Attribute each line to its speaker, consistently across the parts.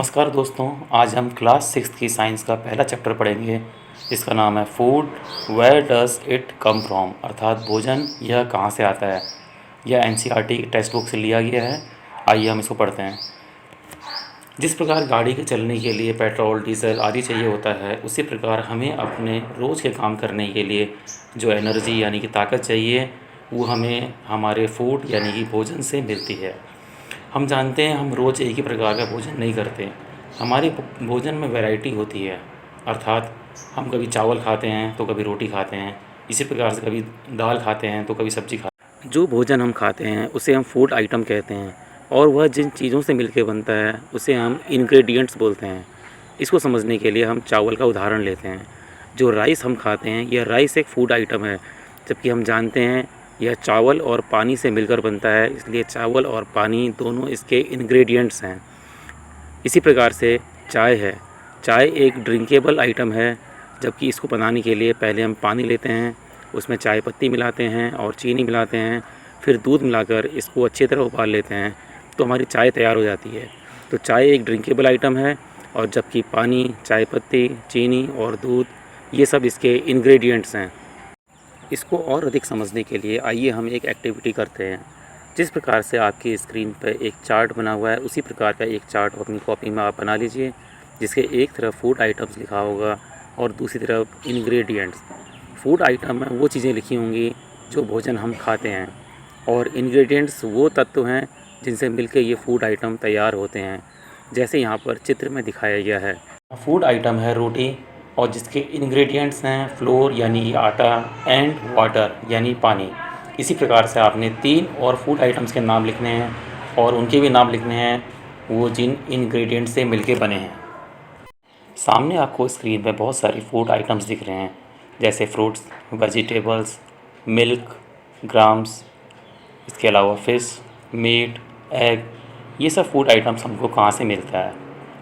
Speaker 1: नमस्कार दोस्तों, आज हम क्लास 6 की साइंस का पहला चैप्टर पढ़ेंगे। इसका नाम है food where does it come from, अर्थात भोजन यह कहाँ से आता है। यह एनसीईआरटी टेक्स्ट बुक से लिया गया है। आइए हम इसको पढ़ते हैं। जिस प्रकार गाड़ी के चलने के लिए पेट्रोल, डीजल आदि चाहिए होता है, उसी प्रकार हमें अपने रोज़ के काम करने के लिए जो एनर्जी यानी कि ताकत चाहिए, वो हमें हमारे फूड यानी कि भोजन से मिलती है। हम जानते हैं हम रोज़ एक ही प्रकार का भोजन नहीं करते। हमारे भोजन में वैरायटी होती है, अर्थात हम कभी चावल खाते हैं तो कभी रोटी खाते हैं, इसी प्रकार से कभी दाल खाते हैं तो कभी सब्ज़ी खाते हैं। जो भोजन हम खाते हैं उसे हम फूड आइटम कहते हैं, और वह जिन चीज़ों से मिलकर बनता है उसे हम इंग्रेडिएंट्स बोलते हैं। इसको समझने के लिए हम चावल का उदाहरण लेते हैं। जो राइस हम खाते हैं, यह राइस एक फूड आइटम है, जबकि हम जानते हैं यह चावल और पानी से मिलकर बनता है, इसलिए चावल और पानी दोनों इसके इंग्रेडिएंट्स हैं। इसी प्रकार से चाय है। चाय एक ड्रिंकेबल आइटम है, जबकि इसको बनाने के लिए पहले हम पानी लेते हैं, उसमें चाय पत्ती मिलाते हैं और चीनी मिलाते हैं, फिर दूध मिलाकर इसको अच्छी तरह उबाल लेते हैं, तो हमारी चाय तैयार हो जाती है। तो चाय एक ड्रिंकेबल आइटम है, और जबकि पानी, चाय पत्ती, चीनी और दूध ये सब इसके इंग्रेडिएंट्स हैं। इसको और अधिक समझने के लिए आइए हम एक एक्टिविटी करते हैं। जिस प्रकार से आपकी स्क्रीन पर एक चार्ट बना हुआ है, उसी प्रकार का एक चार्ट अपनी कॉपी में आप बना लीजिए, जिसके एक तरफ फूड आइटम्स लिखा होगा और दूसरी तरफ इंग्रेडिएंट्स। फूड आइटम में वो चीज़ें लिखी होंगी जो भोजन हम खाते हैं, और इंग्रेडिएंट्स वो तत्व हैं जिनसे मिलकर ये फूड आइटम तैयार होते हैं, जैसे यहाँ पर चित्र में दिखाया गया है। फूड आइटम है रोटी, और जिसके इंग्रेडिएंट्स हैं फ्लोर यानी आटा एंड वाटर यानी पानी। इसी प्रकार से आपने 3 और फूड आइटम्स के नाम लिखने हैं, और उनके भी नाम लिखने हैं वो जिन इंग्रेडिएंट्स से मिलके बने हैं। सामने आपको स्क्रीन पे बहुत सारी फूड आइटम्स दिख रहे हैं, जैसे फ्रूट्स, वेजिटेबल्स, मिल्क, ग्राम्स, इसके अलावा फ़िश, मीट, एग। ये सब फूड आइटम्स हमको कहाँ से मिलता है।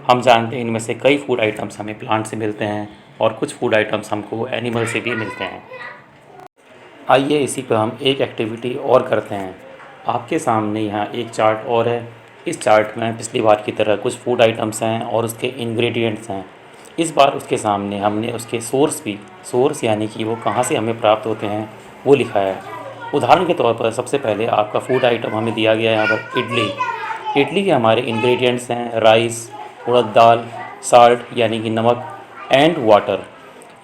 Speaker 1: हम जानते हैं इनमें से कई फूड आइटम्स हमें प्लांट से मिलते हैं, और कुछ फूड आइटम्स हमको एनिमल से भी मिलते हैं। आइए इसी पर हम एक एक्टिविटी और करते हैं। आपके सामने यहाँ एक चार्ट और है। इस चार्ट में पिछली बार की तरह कुछ फूड आइटम्स हैं और उसके इंग्रेडिएंट्स हैं। इस बार उसके सामने हमने उसके सोर्स यानी कि वो कहाँ से हमें प्राप्त होते हैं वो लिखा है। उदाहरण के तौर पर सबसे पहले आपका फूड आइटम हमें दिया गया है यहाँ पर इडली। इडली के हमारे इंग्रेडिएंट्स हैं राइस, उड़द दाल, साल्ट यानी कि नमक एंड वाटर।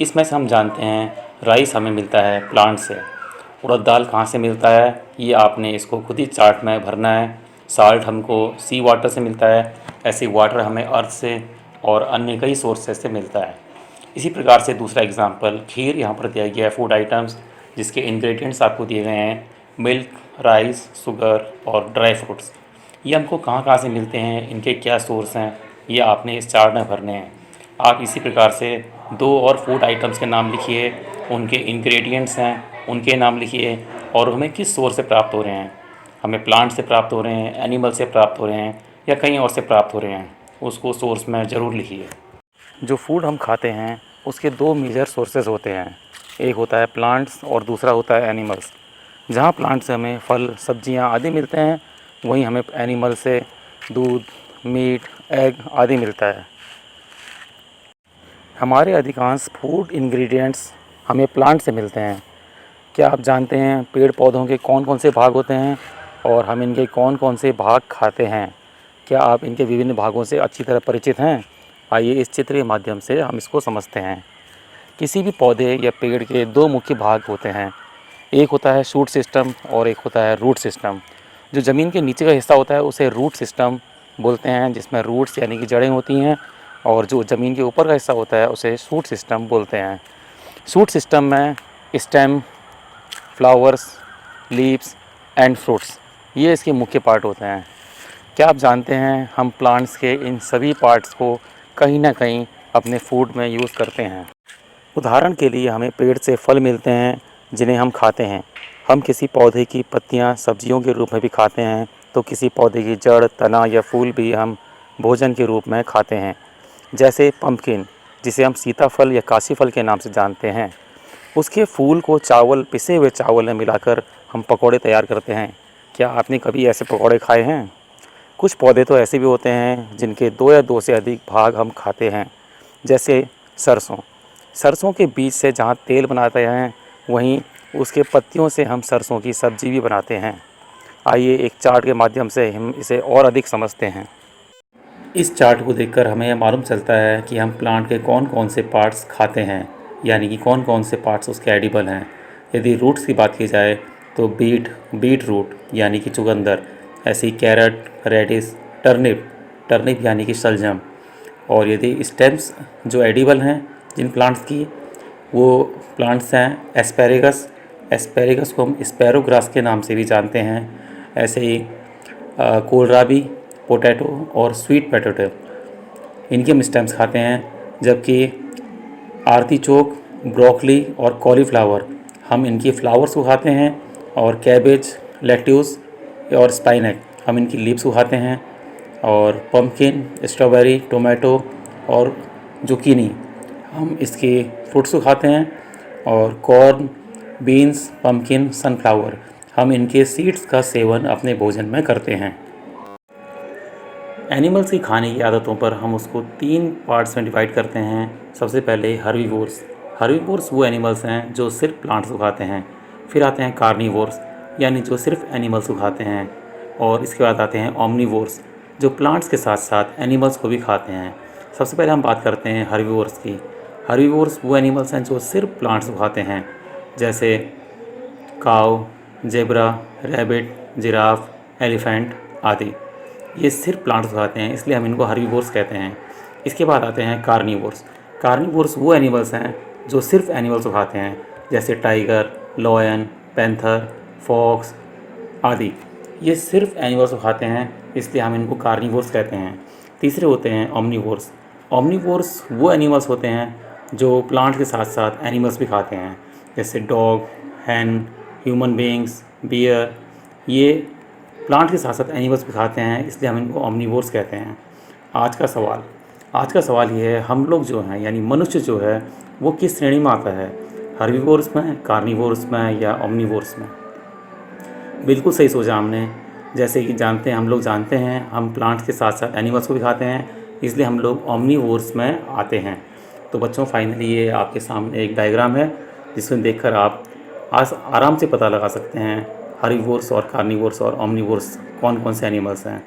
Speaker 1: इसमें से हम जानते हैं राइस हमें मिलता है प्लांट से। उड़द दाल कहाँ से मिलता है ये आपने इसको खुद ही चार्ट में भरना है। साल्ट हमको सी वाटर से मिलता है, ऐसे वाटर हमें अर्थ से और अन्य कई सोर्सेज से मिलता है। इसी प्रकार से दूसरा एग्जांपल खीर यहाँ पर दिया गया है फूड आइटम्स, जिसके इंग्रेडिएंट्स आपको दिए गए हैं मिल्क, राइस, शुगर और ड्राई फ्रूट्स। ये हमको कहाँ कहाँ से मिलते हैं, इनके क्या सोर्स हैं, ये आपने इस चार्ट में भरने हैं। आप इसी प्रकार से 2 और फूड आइटम्स के नाम लिखिए, उनके इंग्रेडिएंट्स हैं उनके नाम लिखिए, और हमें किस सोर्स से प्राप्त हो रहे हैं। हमें प्लांट से प्राप्त हो रहे हैं, एनिमल से प्राप्त हो रहे हैं, या कहीं और से प्राप्त हो रहे हैं, उसको सोर्स में ज़रूर लिखिए। जो फूड हम खाते हैं उसके 2 मेजर सोर्सेज होते हैं, एक होता है प्लांट्स और दूसरा होता है एनिमल्स। जहाँ प्लांट से हमें फल, सब्जियाँ आदि मिलते हैं, वहीं हमें एनिमल से दूध, मीट, एग आदि मिलता है। हमारे अधिकांश फूड इंग्रेडिएंट्स हमें प्लांट से मिलते हैं। क्या आप जानते हैं पेड़ पौधों के कौन कौन से भाग होते हैं और हम इनके कौन कौन से भाग खाते हैं? क्या आप इनके विभिन्न भागों से अच्छी तरह परिचित हैं? आइए इस चित्र के माध्यम से हम इसको समझते हैं। किसी भी पौधे या पेड़ के 2 मुख्य भाग होते हैं, एक होता है शूट सिस्टम और एक होता है रूट सिस्टम। जो ज़मीन के नीचे का हिस्सा होता है उसे रूट सिस्टम बोलते हैं, जिसमें रूट्स यानी कि जड़ें होती हैं, और जो ज़मीन के ऊपर का हिस्सा होता है उसे शूट सिस्टम बोलते हैं। शूट सिस्टम में stem, flowers, leaves and fruits ये इसके मुख्य पार्ट होते हैं। क्या आप जानते हैं हम प्लांट्स के इन सभी पार्ट्स को कहीं ना कहीं अपने फूड में यूज़ करते हैं। उदाहरण के लिए हमें पेड़ से फल मिलते हैं जिन्हें हम खाते हैं। हम किसी पौधे की पत्तियां सब्जियों के रूप में भी खाते हैं, तो किसी पौधे की जड़, तना या फूल भी हम भोजन के रूप में खाते हैं, जैसे पम्पकिन जिसे हम सीताफल या काशीफल के नाम से जानते हैं। उसके फूल को पिसे हुए चावल में मिलाकर हम पकौड़े तैयार करते हैं। क्या आपने कभी ऐसे पकौड़े खाए हैं? कुछ पौधे तो ऐसे भी होते हैं जिनके 2 या 2 से अधिक भाग हम खाते हैं, जैसे सरसों। सरसों के बीज से जहाँ तेल बनाते हैं, वहीं उसके पत्तियों से हम सरसों की सब्जी भी बनाते हैं। आइए एक चार्ट के माध्यम से हम इसे और अधिक समझते हैं। इस चार्ट को देखकर हमें यह मालूम चलता है कि हम प्लांट के कौन कौन से पार्ट्स खाते हैं, यानी कि कौन कौन से पार्ट्स उसके एडिबल हैं। यदि रूट्स की बात की जाए तो बीट रूट यानी कि चुकंदर, ऐसे ही कैरेट, रेडिश, टर्निप यानी कि शलजम। और यदि स्टेम्स जो एडिबल हैं जिन प्लांट्स की, वो प्लांट्स हैं एस्पेरेगस को हम स्पैरोग्रास के नाम से भी जानते हैं। ऐसे ही कोलराबी, पोटैटो और स्वीट पोटैटो, इनके हम स्टेम्स खाते हैं। जबकि आर्टिचोक, ब्रोकली और कॉलीफ्लावर, हम इनकी फ्लावर्स को खाते हैं। और कैबेज, लेट्यूस और स्पाइनक, हम इनकी लीव्स को खाते हैं। और पम्पकिन, स्ट्रॉबेरी, टोमेटो और जुकीनी, हम इसके फ्रूट्स को खाते हैं। और कॉर्न, बीन्स, पम्पकिन, सनफ्लावर, हम इनके सीड्स का सेवन अपने भोजन में करते हैं। एनिमल्स की खाने की आदतों पर हम उसको 3 पार्ट्स में डिवाइड करते हैं। सबसे पहले हर्बीवोर्स वो एनिमल्स हैं जो सिर्फ प्लांट्स को खाते हैं। फिर आते हैं कार्निवोर्स, यानी जो सिर्फ एनिमल्स को खाते हैं। और इसके बाद आते हैं ओमनिवोर्स, जो प्लांट्स के साथ साथ एनिमल्स को भी खाते हैं। सबसे पहले हम बात करते हैं हर्बीवोर्स की। हर्बीवोर्स वो एनिमल्स हैं जो सिर्फ प्लांट्स को खाते हैं, जैसे काऊ, जेब्रा, रैबिट, जिराफ, एलिफेंट आदि। ये सिर्फ प्लांट्स खाते हैं, इसलिए हम इनको हर्बीवोर्स कहते हैं। इसके बाद आते हैं कार्निवोर्स वो एनिमल्स हैं जो सिर्फ एनिमल्स को खाते हैं, जैसे टाइगर, लॉयन, पैंथर, फॉक्स आदि। ये सिर्फ एनिमल्स को खाते हैं, इसलिए हम इनको कार्निवोर्स कहते हैं। तीसरे होते हैं ओमनिवोर्स वो एनिमल्स होते हैं जो प्लांट के साथ साथ एनिमल्स भी खाते हैं, जैसे डॉग, हैन, ह्यूमन बीइंग्स, बियर। ये प्लांट के साथ साथ एनिमल्स भी खाते हैं, इसलिए हम इनको ओमनिवोर्स कहते हैं। आज का सवाल ये है, हम लोग जो हैं यानी मनुष्य जो है वो किस श्रेणी में आता है, हर्बीवोर्स में, कार्निवोर्स में या ओमनिवोर्स में? बिल्कुल सही सोचा हमने। जैसे कि हम लोग जानते हैं हम प्लांट्स के साथ साथ एनिमल्स को भी खाते हैं, इसलिए हम लोग ओमनिवोर्स में आते हैं। तो बच्चों, फाइनली ये आपके सामने एक डायग्राम है जिसमें देखकर आप आराम से पता लगा सकते हैं हर्बीवोर्स और कार्निवोर्स और ओमनिवोर्स कौन कौन से एनिमल्स हैं।